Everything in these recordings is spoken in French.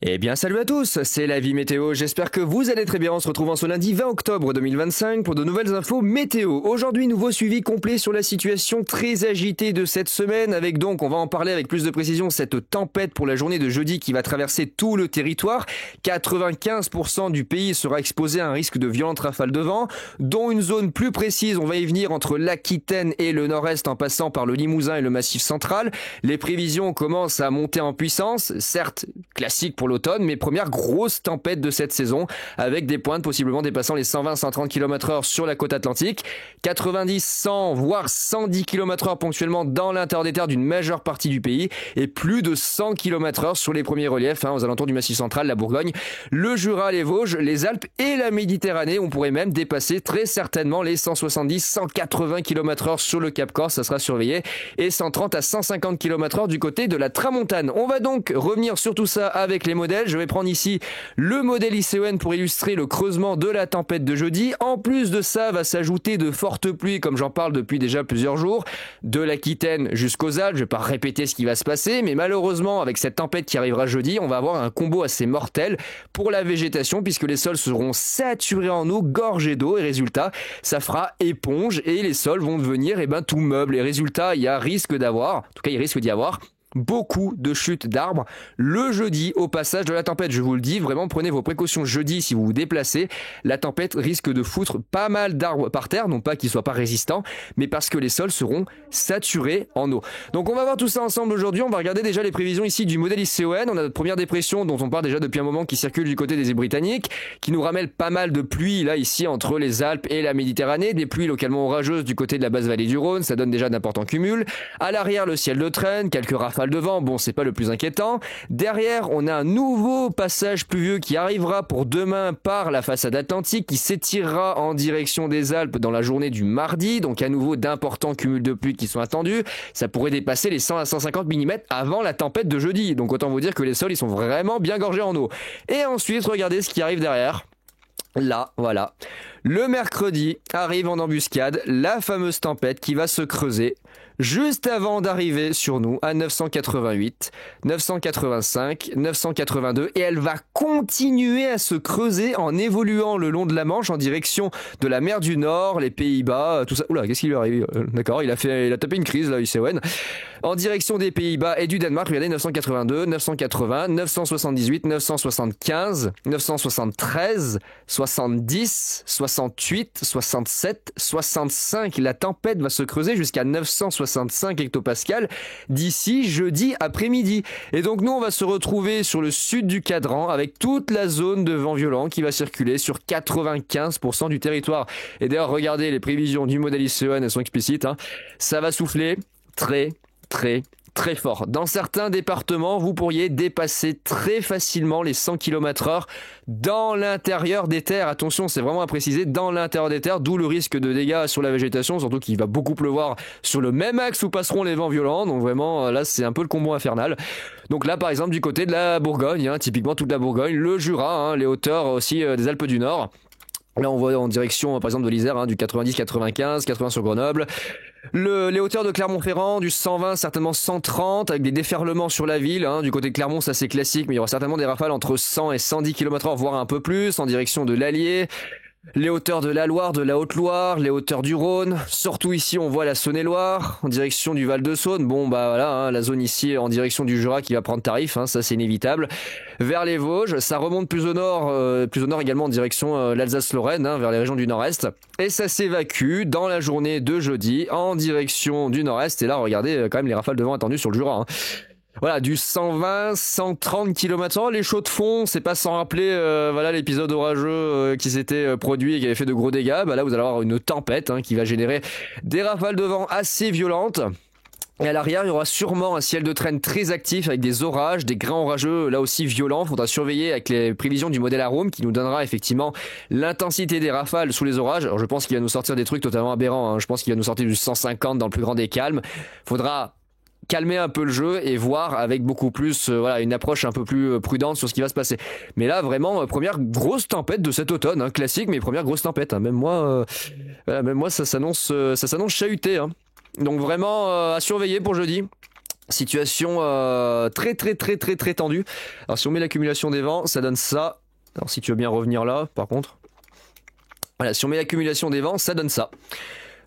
Eh bien salut à tous, c'est la vie météo, j'espère que vous allez très bien. On se retrouve en ce lundi 20 octobre 2025 pour de nouvelles infos météo. Aujourd'hui, nouveau suivi complet sur la situation très agitée de cette semaine avec donc, on va en parler avec plus de précision, cette tempête pour la journée de jeudi qui va traverser tout le territoire. 95% du pays sera exposé à un risque de violentes rafales de vent, dont une zone plus précise, on va y venir, entre l'Aquitaine et le nord-est en passant par le Limousin et le Massif central. Les prévisions commencent à monter en puissance, certes classique pour l'automne, mais première grosse tempête de cette saison, avec des pointes possiblement dépassant les 120-130 km/h sur la côte atlantique, 90, 100, voire 110 km/h ponctuellement dans l'intérieur des terres d'une majeure partie du pays, et plus de 100 km/h sur les premiers reliefs, aux alentours du Massif central, la Bourgogne, le Jura, les Vosges, les Alpes et la Méditerranée. On pourrait même dépasser très certainement les 170-180 km/h sur le Cap Corse, ça sera surveillé, et 130 à 150 km/h du côté de la Tramontane. On va donc revenir sur tout ça avec les modèles. Je vais prendre ici le modèle ICON pour illustrer le creusement de la tempête de jeudi. En plus de ça, va s'ajouter de fortes pluies, comme j'en parle depuis déjà plusieurs jours, de l'Aquitaine jusqu'aux Alpes. Je vais pas répéter ce qui va se passer, mais malheureusement, avec cette tempête qui arrivera jeudi, on va avoir un combo assez mortel pour la végétation, puisque les sols seront saturés en eau, gorgés d'eau, et résultat, ça fera éponge, et les sols vont devenir, tout meuble. Et résultat, il risque d'y avoir beaucoup de chutes d'arbres le jeudi au passage de la tempête. Je vous le dis, vraiment prenez vos précautions jeudi si vous vous déplacez. La tempête risque de foutre pas mal d'arbres par terre, non pas qu'ils soient pas résistants, mais parce que les sols seront saturés en eau. Donc on va voir tout ça ensemble aujourd'hui. On va regarder déjà les prévisions ici du modèle ICON. On a notre première dépression dont on parle déjà depuis un moment qui circule du côté des îles Britanniques, qui nous ramène pas mal de pluie là ici entre les Alpes et la Méditerranée, des pluies localement orageuses du côté de la basse vallée du Rhône, ça donne déjà d'importants cumuls. À l'arrière, le ciel de traîne, quelques rafales de vent, bon c'est pas le plus inquiétant. Derrière, on a un nouveau passage pluvieux qui arrivera pour demain par la façade atlantique, qui s'étirera en direction des Alpes dans la journée du mardi, donc à nouveau d'importants cumuls de pluie qui sont attendus. Ça pourrait dépasser les 100 à 150 mm avant la tempête de jeudi, donc autant vous dire que les sols ils sont vraiment bien gorgés en eau. Et ensuite, regardez ce qui arrive derrière. Là, voilà. Le mercredi arrive en embuscade la fameuse tempête qui va se creuser juste avant d'arriver sur nous à 988, 985, 982, et elle va continuer à se creuser en évoluant le long de la Manche en direction de la mer du Nord, les Pays-Bas, tout ça. Oula, qu'est-ce qui lui arrive? D'accord, il a tapé une crise là, ICON. En direction des Pays-Bas et du Danemark, regardez, 982, 980, 978, 975, 973, 70, 68, 67, 65. La tempête va se creuser jusqu'à 965 hectopascales d'ici jeudi après-midi. Et donc nous, on va se retrouver sur le sud du cadran avec toute la zone de vent violent qui va circuler sur 95% du territoire. Et d'ailleurs, regardez, les prévisions du modèle ICON, elles sont explicites. Ça va souffler très fort. Dans certains départements, vous pourriez dépasser très facilement les 100 km/h dans l'intérieur des terres. Attention, c'est vraiment à préciser, dans l'intérieur des terres, d'où le risque de dégâts sur la végétation, surtout qu'il va beaucoup pleuvoir sur le même axe où passeront les vents violents. Donc vraiment, là, c'est un peu le combo infernal. Donc là, par exemple, du côté de la Bourgogne, typiquement toute la Bourgogne, le Jura, les hauteurs aussi des Alpes du Nord. Là, on voit en direction, par exemple, de l'Isère, du 90-95, 80 sur Grenoble. Les hauteurs de Clermont-Ferrand, du 120, certainement 130, avec des déferlements sur la ville. Du côté de Clermont, ça c'est classique, mais il y aura certainement des rafales entre 100 et 110 km/h, voire un peu plus, en direction de l'Allier. Les hauteurs de la Loire, de la Haute-Loire, les hauteurs du Rhône. Surtout ici, on voit la Saône-et-Loire, en direction du Val-de-Saône. Bon, voilà, la zone ici en direction du Jura qui va prendre tarif, ça c'est inévitable. Vers les Vosges, ça remonte plus au nord également en direction l'Alsace-Lorraine, vers les régions du nord-est. Et ça s'évacue dans la journée de jeudi en direction du nord-est. Et là, regardez quand même les rafales de vent attendues sur le Jura. Voilà, du 120, 130 km/h. Les chauds de fond, c'est pas sans rappeler l'épisode orageux qui s'était produit et qui avait fait de gros dégâts. Là, vous allez avoir une tempête qui va générer des rafales de vent assez violentes. Et à l'arrière, il y aura sûrement un ciel de traîne très actif avec des orages, des grains orageux là aussi violents. Il faudra surveiller avec les prévisions du modèle Arome qui nous donnera effectivement l'intensité des rafales sous les orages. Alors je pense qu'il va nous sortir des trucs totalement aberrants. Je pense qu'il va nous sortir du 150 dans le plus grand des calmes. Faudra calmer un peu le jeu et voir avec beaucoup plus une approche un peu plus prudente sur ce qui va se passer. Mais là vraiment première grosse tempête de cet automne, classique mais première grosse tempête. Même moi ça s'annonce chahuté. Donc vraiment à surveiller pour jeudi. Situation très tendue. Alors si on met l'accumulation des vents, ça donne ça. Alors si tu veux bien revenir là, par contre. Voilà, si on met l'accumulation des vents, ça donne ça.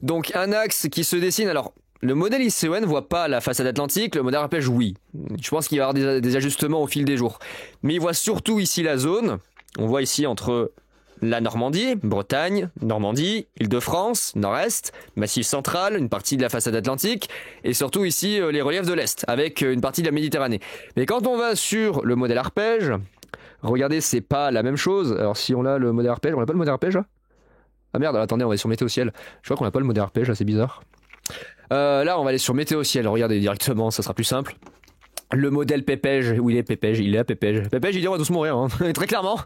Donc un axe qui se dessine. Alors le modèle ICON ne voit pas la façade atlantique, le modèle arpège oui. Je pense qu'il va y avoir des ajustements au fil des jours. Mais il voit surtout ici la zone. On voit ici entre la Normandie, Bretagne, Normandie, Île-de-France, Nord-Est, Massif central, une partie de la façade atlantique, et surtout ici les reliefs de l'Est, avec une partie de la Méditerranée. Mais quand on va sur le modèle arpège, regardez, c'est pas la même chose. Alors si on a le modèle arpège, on n'a pas le modèle arpège là? Ah merde, attendez, on va aller sur météo ciel. Je crois qu'on n'a pas le modèle arpège, là, c'est bizarre. Là, on va aller sur météo ciel, regardez directement, ça sera plus simple. Le modèle Pépège, où il est Pépège? Il est à Pépège. Pépège, il dit on va tous mourir, hein. Très clairement.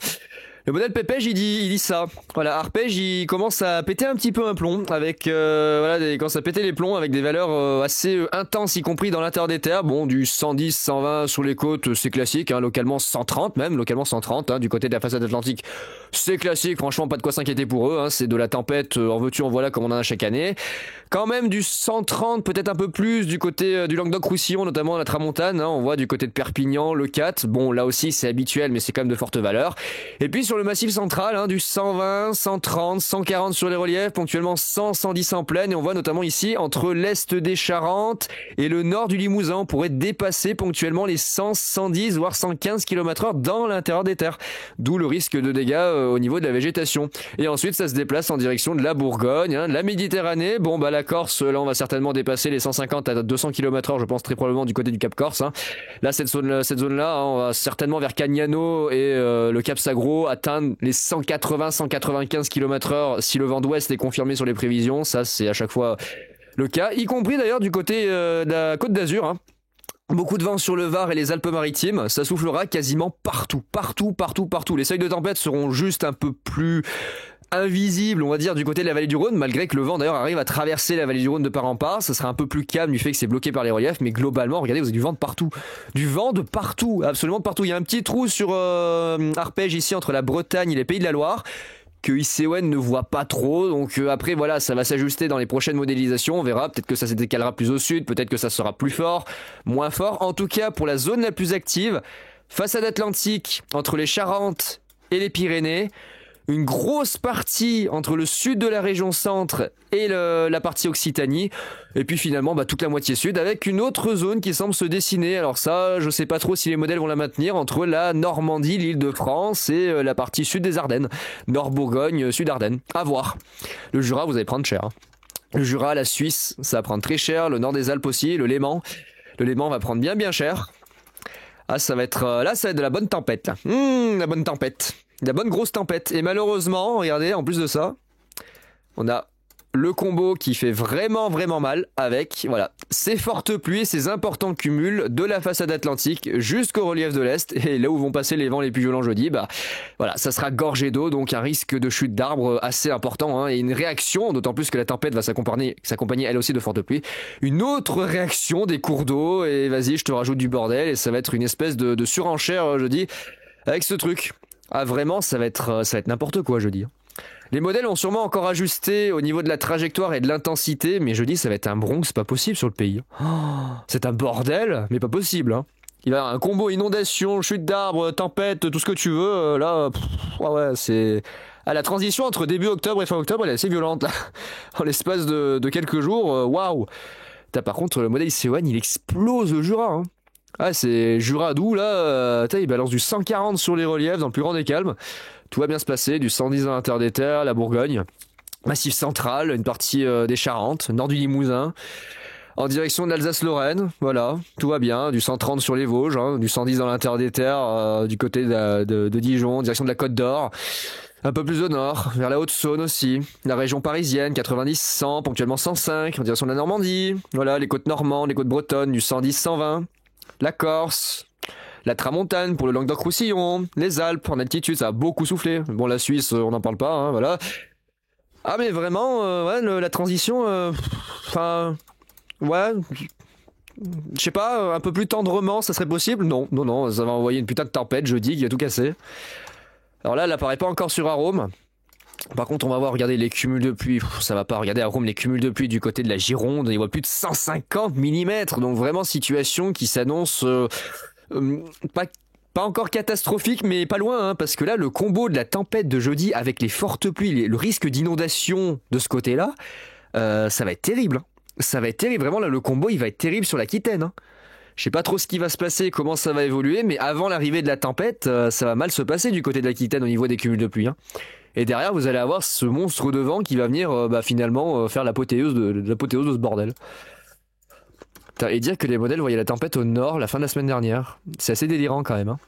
Le modèle Pépège, il dit ça. Voilà, arpège, il commence à péter un petit peu un plomb avec voilà, il commence à péter les plombs avec des valeurs assez intenses, y compris dans l'intérieur des terres. Bon, du 110, 120 sur les côtes, c'est classique, hein, localement 130 même, localement 130 hein, du côté de la façade atlantique. C'est classique, franchement, pas de quoi s'inquiéter pour eux, hein, c'est de la tempête, en veux-tu, en voilà, comme on en a chaque année. Quand même du 130, peut-être un peu plus du côté du Languedoc-Roussillon, notamment la Tramontane, hein, on voit du côté de Perpignan, le 4. Bon, là aussi, c'est habituel, mais c'est quand même de fortes valeurs. Et puis sur le massif central, hein, du 120, 130, 140 sur les reliefs, ponctuellement 100, 110 en plaine, et on voit notamment ici, entre l'est des Charentes et le nord du Limousin, on pourrait dépasser ponctuellement les 100, 110, voire 115 km/h dans l'intérieur des terres. D'où le risque de dégâts au niveau de la végétation. Et ensuite, ça se déplace en direction de la Bourgogne, hein, de la Méditerranée. Bon, bah, la Corse, là, on va certainement dépasser les 150 à 200 km/h, je pense très probablement du côté du Cap Corse, hein. Là, cette zone-là, hein, on va certainement vers Cagnano et le Cap Sagro atteindre les 180, 195 km/h si le vent d'ouest est confirmé sur les prévisions. Ça, c'est à chaque fois le cas, y compris d'ailleurs du côté de la Côte d'Azur, hein. Beaucoup de vent sur le Var et les Alpes-Maritimes, ça soufflera quasiment partout. Les seuils de tempête seront juste un peu plus invisibles, on va dire, du côté de la vallée du Rhône, malgré que le vent d'ailleurs arrive à traverser la vallée du Rhône de part en part. Ça sera un peu plus calme du fait que c'est bloqué par les reliefs, mais globalement, regardez, vous avez du vent de partout. Du vent de partout, absolument de partout. Il y a un petit trou sur arpège ici entre la Bretagne et les Pays de la Loire, que ICON ne voit pas trop, donc après voilà, ça va s'ajuster dans les prochaines modélisations, on verra, peut-être que ça se décalera plus au sud, peut-être que ça sera plus fort, moins fort. En tout cas, pour la zone la plus active, façade atlantique entre les Charentes et les Pyrénées, une grosse partie entre le sud de la région centre et la partie Occitanie, et puis finalement toute la moitié sud avec une autre zone qui semble se dessiner. Alors ça, je sais pas trop si les modèles vont la maintenir entre la Normandie, l'Île-de-France et la partie sud des Ardennes, Nord-Bourgogne, Sud-Ardennes, à voir. Le Jura, vous allez prendre cher, hein. Le Jura, la Suisse, ça va prendre très cher, le nord des Alpes aussi, le Léman va prendre bien cher. Ah, ça va être là, ça va être de la bonne tempête là. La bonne tempête. La bonne grosse tempête. Et malheureusement, regardez, en plus de ça, on a le combo qui fait vraiment mal avec, voilà, ces fortes pluies, ces importants cumuls de la façade atlantique jusqu'au relief de l'Est. Et là où vont passer les vents les plus violents jeudi, voilà, ça sera gorgé d'eau, donc un risque de chute d'arbres assez important, hein, et une réaction, d'autant plus que la tempête va s'accompagner elle aussi de fortes pluies. Une autre réaction des cours d'eau, et vas-y, je te rajoute du bordel, et ça va être une espèce de surenchère jeudi avec ce truc. Ah vraiment, ça va être n'importe quoi jeudi. Les modèles ont sûrement encore ajusté au niveau de la trajectoire et de l'intensité, mais jeudi ça va être un Bronx pas possible sur le pays. Oh, c'est un bordel, mais pas possible, hein. Il va y avoir un combo inondation, chute d'arbres, tempête, tout ce que tu veux. Là, ouais, c'est... Ah, la transition entre début octobre et fin octobre, elle est assez violente là. En l'espace de quelques jours, waouh. Par contre, le modèle ICON, il explose le Jura, hein. Ah, c'est Jura d'où là, il balance du 140 sur les reliefs dans le plus grand des calmes. Tout va bien se passer, du 110 à l'intérieur des terres, la Bourgogne, massif central, une partie des Charentes, nord du Limousin, en direction de l'Alsace-Lorraine, voilà, tout va bien, du 130 sur les Vosges, hein, du 110 dans l'intérieur des terres, du côté de Dijon, en direction de la Côte d'Or. Un peu plus au nord, vers la Haute-Saône aussi, la région parisienne, 90, 100, ponctuellement 105, en direction de la Normandie, voilà, les côtes normandes, les côtes bretonnes, du 110, 120. La Corse, la Tramontane pour le Languedoc-Roussillon, les Alpes en altitude, ça a beaucoup soufflé. Bon, la Suisse, on n'en parle pas, hein, voilà. Ah, mais vraiment, ouais, la transition, ouais, je sais pas, un peu plus tendrement, ça serait possible? Non, ça va envoyer une putain de tempête jeudi qui a tout cassé. Alors là, elle apparaît pas encore sur Arôme. Par contre, on va voir, regardez les cumuls de pluie. Ça va pas, regardez à Rome les cumuls de pluie du côté de la Gironde. Il voit plus de 150 mm. Donc vraiment situation qui s'annonce pas encore catastrophique, mais pas loin, hein, parce que là, le combo de la tempête de jeudi avec les fortes pluies, le risque d'inondation de ce côté-là, ça va être terrible. Hein. Ça va être terrible. Vraiment, là, le combo, il va être terrible sur l'Aquitaine. Hein. Je sais pas trop ce qui va se passer, comment ça va évoluer, mais avant l'arrivée de la tempête, ça va mal se passer du côté de l'Aquitaine au niveau des cumuls de pluie. Hein. Et derrière, vous allez avoir ce monstre de vent qui va venir finalement faire l'apothéose de ce bordel. Et dire que les modèles voyaient la tempête au nord la fin de la semaine dernière, c'est assez délirant quand même. Hein.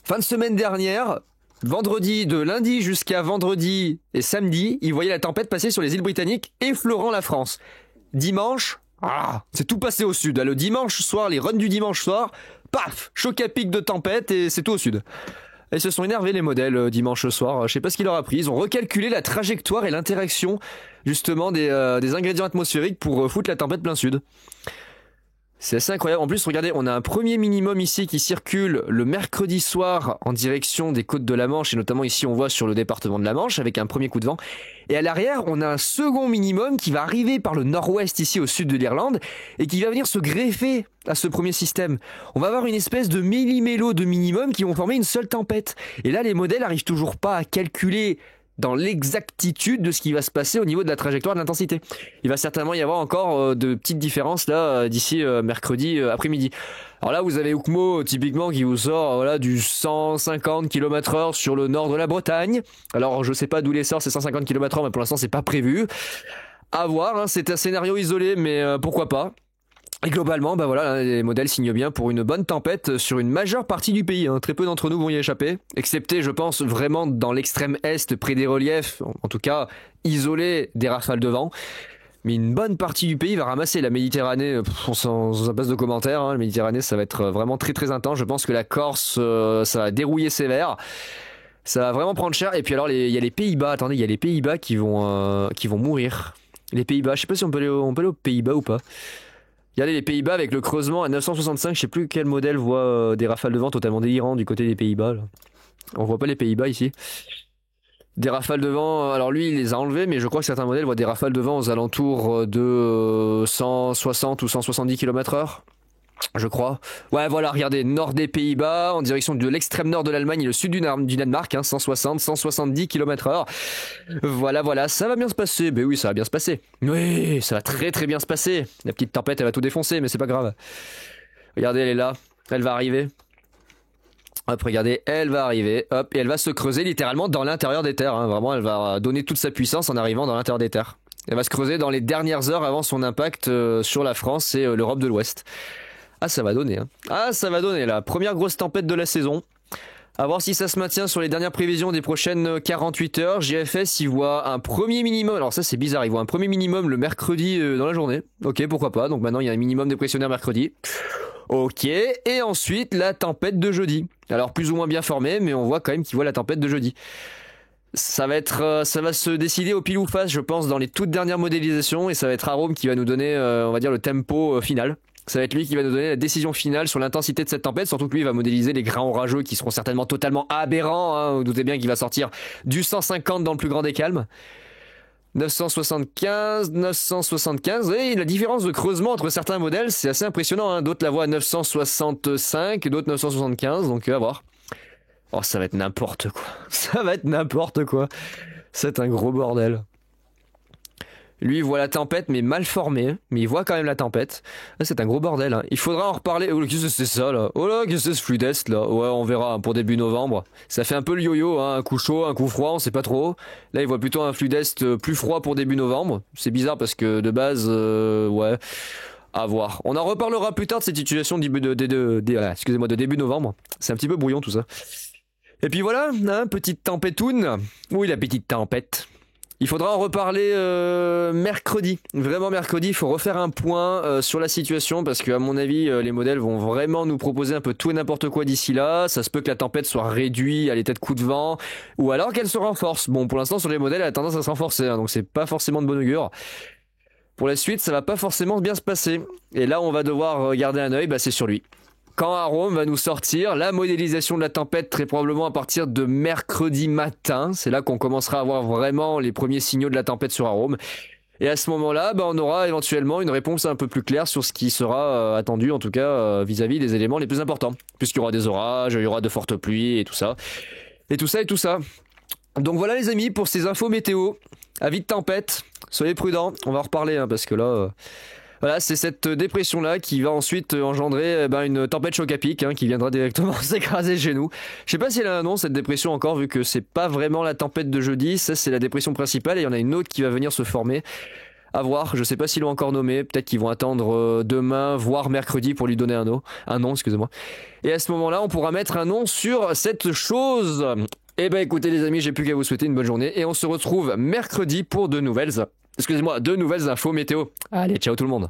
Fin de semaine dernière, vendredi, de lundi jusqu'à vendredi et samedi, ils voyaient la tempête passer sur les îles britanniques, effleurant la France. Dimanche, c'est tout passé au sud. Là, le dimanche soir, les runs du dimanche soir, paf, choc à pic de tempête et c'est tout au sud. Et ils se sont énervés les modèles dimanche soir. Je sais pas ce qu'il leur a pris. Ils ont recalculé la trajectoire et l'interaction justement des ingrédients atmosphériques pour foutre la tempête plein sud. C'est assez incroyable. En plus, regardez, on a un premier minimum ici qui circule le mercredi soir en direction des côtes de la Manche, et notamment ici on voit sur le département de la Manche avec un premier coup de vent. Et à l'arrière, on a un second minimum qui va arriver par le nord-ouest ici au sud de l'Irlande et qui va venir se greffer à ce premier système. On va avoir une espèce de millimélo de minimum qui vont former une seule tempête. Et là, les modèles n'arrivent toujours pas à calculer dans l'exactitude de ce qui va se passer au niveau de la trajectoire de l'intensité. Il va certainement y avoir encore de petites différences là d'ici mercredi après-midi. Alors là, vous avez Ukmo typiquement qui vous sort voilà du 150 km/h sur le nord de la Bretagne. Alors je sais pas d'où les sort ces 150 km/h, mais pour l'instant c'est pas prévu. À voir, hein, c'est un scénario isolé, mais pourquoi pas. Et globalement, voilà, les modèles signent bien pour une bonne tempête sur une majeure partie du pays. Hein. Très peu d'entre nous vont y échapper, excepté, je pense, vraiment dans l'extrême est, près des reliefs, en tout cas isolé des rafales de vent. Mais une bonne partie du pays va ramasser. La Méditerranée, on s'en passe de commentaires. Hein. La Méditerranée, ça va être vraiment très très intense. Je pense que la Corse, ça va dérouiller sévère. Ça va vraiment prendre cher. Et puis alors, il y a les Pays-Bas. Attendez, il y a les Pays-Bas qui vont mourir. Les Pays-Bas, je sais pas si on peut aller aux Pays-Bas ou pas. Regardez les Pays-Bas avec le creusement à 965, je sais plus quel modèle voit des rafales de vent totalement délirantes du côté des Pays-Bas. Là. On voit pas les Pays-Bas ici. Des rafales de vent, alors lui il les a enlevés, mais je crois que certains modèles voient des rafales de vent aux alentours de 160 ou 170 km/h. Je crois. Ouais, voilà, regardez, nord des Pays-Bas, en direction de l'extrême nord de l'Allemagne et le sud du Danemark, hein, 160, 170 km/h. Voilà, ça va bien se passer. Ben oui, ça va bien se passer. Oui, ça va très très bien se passer. La petite tempête, elle va tout défoncer, mais c'est pas grave. Regardez, elle est là, elle va arriver. Hop, regardez, elle va arriver, hop, et elle va se creuser littéralement dans l'intérieur des terres. Hein. Vraiment, elle va donner toute sa puissance en arrivant dans l'intérieur des terres. Elle va se creuser dans les dernières heures avant son impact sur la France et l'Europe de l'Ouest. Ah, ça va donner. Hein. Ah, ça va donner, la première grosse tempête de la saison. À voir si ça se maintient sur les dernières prévisions des prochaines 48 heures. JFS, il voit un premier minimum. Alors ça, c'est bizarre. Il voit un premier minimum le mercredi dans la journée. Ok, pourquoi pas. Donc maintenant, il y a un minimum de pressionnaire mercredi. Ok. Et ensuite, la tempête de jeudi. Alors plus ou moins bien formée, mais on voit quand même qu'il voit la tempête de jeudi. Ça va se décider au pile ou face, je pense, dans les toutes dernières modélisations. Et ça va être Arome qui va nous donner, on va dire, le tempo final. Ça va être lui qui va nous donner la décision finale sur l'intensité de cette tempête, surtout que lui va modéliser les grains orageux qui seront certainement totalement aberrants. Hein. Vous doutez bien qu'il va sortir du 150 dans le plus grand des calmes. 975, et la différence de creusement entre certains modèles, c'est assez impressionnant. Hein. D'autres la voient à 965, d'autres 975, donc à voir. Oh, ça va être n'importe quoi. Ça va être n'importe quoi. C'est un gros bordel. Lui, il voit la tempête, mais mal formée. Mais il voit quand même la tempête. Là, c'est un gros bordel. Hein. Il faudra en reparler. Oh, qu'est-ce que c'est ça, là? Oh là, qu'est-ce que c'est ce flux d'Est, là? Ouais, on verra hein, pour début novembre. Ça fait un peu le yo-yo, hein. Un coup chaud, un coup froid, on sait pas trop. Là, il voit plutôt un flux d'Est plus froid pour début novembre. C'est bizarre parce que de base, ouais, à voir. On en reparlera plus tard de cette situation de début novembre. C'est un petit peu brouillon, tout ça. Et puis voilà, hein, petite tempétoune. Oui, la petite tempête. Il faudra en reparler mercredi. Vraiment mercredi, il faut refaire un point sur la situation parce que à mon avis, les modèles vont vraiment nous proposer un peu tout et n'importe quoi d'ici là. Ça se peut que la tempête soit réduite à l'état de coup de vent ou alors qu'elle se renforce. Bon, pour l'instant, sur les modèles, elle a tendance à se renforcer, hein, donc c'est pas forcément de bon augure. Pour la suite, ça va pas forcément bien se passer. Et là, on va devoir garder un œil, c'est sur lui. quand Arome va nous sortir la modélisation de la tempête, très probablement à partir de mercredi matin. C'est là qu'on commencera à voir vraiment les premiers signaux de la tempête sur Arome. Et à ce moment-là, on aura éventuellement une réponse un peu plus claire sur ce qui sera attendu, en tout cas vis-à-vis des éléments les plus importants. Puisqu'il y aura des orages, il y aura de fortes pluies et tout ça. Et tout ça et tout ça. Donc voilà les amis pour ces infos météo. Avis de tempête, soyez prudents, on va en reparler parce que là... Voilà, c'est cette dépression-là qui va ensuite engendrer une tempête choc à pic qui viendra directement s'écraser chez nous. Je sais pas si elle a un nom cette dépression encore, vu que c'est pas vraiment la tempête de jeudi, ça c'est la dépression principale et il y en a une autre qui va venir se former. À voir, je sais pas s'ils l'ont encore nommé, peut-être qu'ils vont attendre demain, voire mercredi pour lui donner un nom, excusez-moi. Et à ce moment-là, on pourra mettre un nom sur cette chose. Eh ben écoutez les amis, j'ai plus qu'à vous souhaiter une bonne journée et on se retrouve mercredi pour de nouvelles infos météo. Allez, ciao tout le monde.